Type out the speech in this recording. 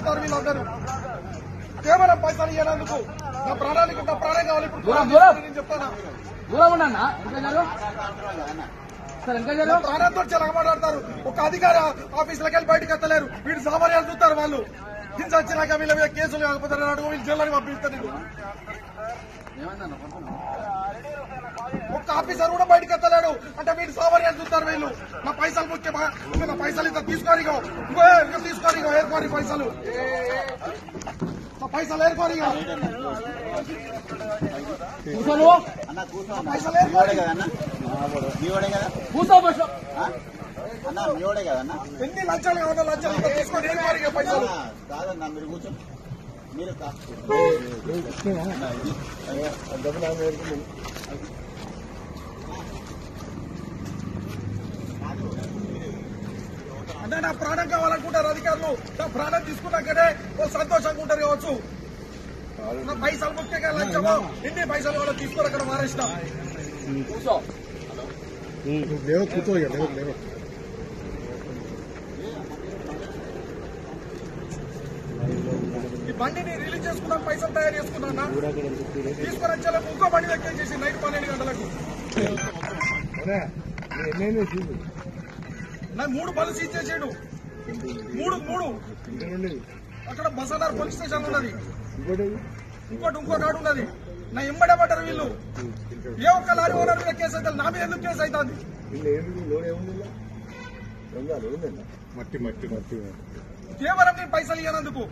మాట్లాడతారు వీళ్ళందరూ. కేవలం పైసలు ఇవ్వనందుకు నా ప్రాణానికి నా ప్రాణం కావాలి. ఇప్పుడు నేను చెప్తానా ప్రాణంతో చాలా మాట్లాడతారు. ఒక అధికారి ఆఫీసులకు వెళ్ళి బయటకు ఎత్తలేరు. వీళ్ళు సామాన్యాలు చూస్తారు. వాళ్ళు హింస వచ్చినాక వీళ్ళ మీద కేసులు కాకపోతే అడుగు వీళ్ళు జైల్లోకి పంపిస్తారు. ఒక్క ఆఫీసర్ కూడా బయటకు ఎత్తలేడు అంటే వీళ్ళు సామాన్యాలు చూస్తారు. వీళ్ళు నా పైసలు ముఖ్యమా, నా పైసలు ఇంత తీసుకోనిగో, ఇంకో తీసుకోనిగో, ఏర్కోని పైసలు, నా పైసలు ఏర్కోనిగో, పైసలు ఏర్కోని ఎన్ని లక్షలు కావాలి, లక్షలు తీసుకొని ఏర్కోనిగో పైసలు. అంటే నా ప్రాణం కావాలనుకుంటారు అధికారులు. నా ప్రాణం తీసుకున్నాకనే సంతోషంగా ఉంటారు కావచ్చు. నా పైసలు ముఖ్యంగా లంచమో ఎన్ని పైసలు కూడా తీసుకొని అక్కడ మారేసిన ఈ బండిని రిలీజ్ చేసుకున్నాం, పైసలు తయారు చేసుకున్నా తీసుకొని వచ్చేలకు ఇంకో బండి ఎక్కేసేసి నైట్ 12 గంటలకు నా 3 బళ్ళు సీజ్ చేసాడు. 3 అక్కడ బసాదార్ పోలీస్ స్టేషన్ ఉన్నది. ఇంకో కాడు ఉన్నది. నా ఎంబడేమంటారు వీళ్ళు. ఏ ఒక్క లారీ ఓనర్ మీద కేసు అవుతుంది, నా మీద ఎందుకు కేసు అవుతుంది? కేవలం నేను పైసలు ఇవ్వనందుకు.